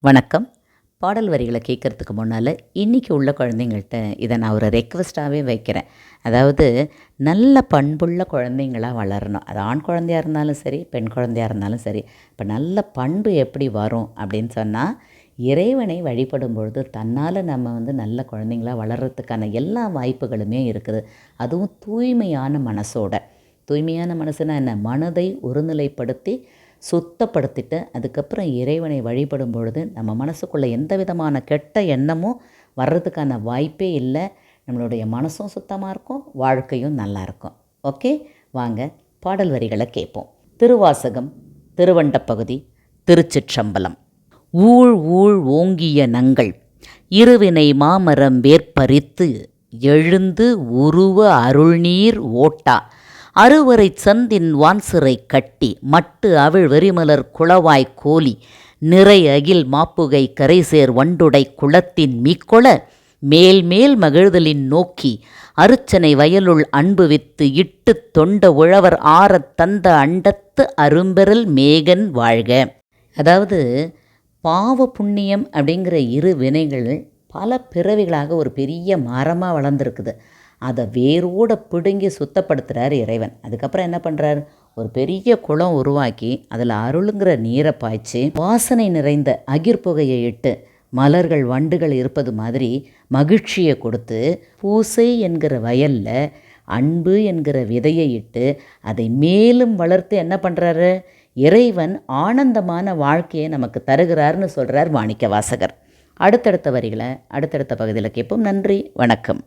வணக்கம். பாடல் வரிகளை கேட்குறதுக்கு முன்னால் இன்றைக்கி உள்ள குழந்தைங்கள்ட்ட இதை நான் ஒரு ரெக்வஸ்ட்டாகவே வைக்கிறேன். அதாவது நல்ல பண்புள்ள குழந்தைங்களா வளரணும். அது ஆண் குழந்தையாக இருந்தாலும் சரி, பெண் குழந்தையாக இருந்தாலும் சரி. இப்போ நல்ல பண்பு எப்படி வரும் அப்படின்னு சொன்னால், இறைவனை வழிபடும் பொழுது தன்னால் நம்ம நல்ல குழந்தைங்களா வளர்கிறதுக்கான எல்லா வாய்ப்புகளுமே இருக்குது. அதுவும் தூய்மையான மனசோட. தூய்மையான மனசுனா என்ன? மனதை ஒருநிலைப்படுத்தி சுத்தப்படுத்திட்டு அதுக்கப்புறம் இறைவனை வழிபடும் பொழுது நம்ம மனசுக்குள்ளே எந்த விதமான கெட்ட எண்ணமும் வர்றதுக்கான வாய்ப்பே இல்லை. நம்மளுடைய மனசும் சுத்தமாக இருக்கும், வாழ்க்கையும் நல்லாயிருக்கும். ஓகே, வாங்க பாடல் வரிகளை கேட்போம். திருவாசகம், திருவண்டப்பகுதி, திருச்சிற்றம்பலம். ஊழ் ஊழ் ஓங்கிய நங்கள் இருவினை மாமரம் வேற்பறித்து எழுந்து உருவ அருள்நீர் ஓட்டா அறுவரை சந்தின் வான்சிறை கட்டி மட்டு அவிழ் வெறிமலர் குளவாய் கோலி நிறை அகில் மாப்புகை கரைசேர் வண்டுடை குளத்தின் மீக்கொள மேல் மேல் மகிழ்தலின் நோக்கி அருச்சனை வயலுள் அன்பு வித்து இட்டு தொண்ட உழவர் ஆறத் தந்த அண்டத்து அரும்பெறல் மேகன் வாழ்க. அதாவது பாவ புண்ணியம் அப்படிங்கிற இரு வினைகள் பல பிறவிகளாக ஒரு பெரிய மரமாக வளர்ந்துருக்குது. அதை வேரோட பிடுங்கி சுத்தப்படுத்துகிறார் இறைவன். அதுக்கப்புறம் என்ன பண்ணுறார்? ஒரு பெரிய குளம் உருவாக்கி அதில் அருளுங்கிற நீரை பாய்ச்சி வாசனை நிறைந்த அகிர்புகையை இட்டு மலர்கள் வண்டுகள் இருப்பது மாதிரி மகிழ்ச்சியை கொடுத்து பூசை என்கிற வயலில் அன்பு என்கிற விதையை இட்டு அதை மேலும் வளர்த்து என்ன பண்ணுறாரு? இறைவன் ஆனந்தமான வாழ்க்கையை நமக்கு தருகிறார்னு சொல்கிறார் மாணிக்க வாசகர். அடுத்தடுத்த வரிகளை அடுத்தடுத்த பகுதியில் கேட்போம். நன்றி, வணக்கம்.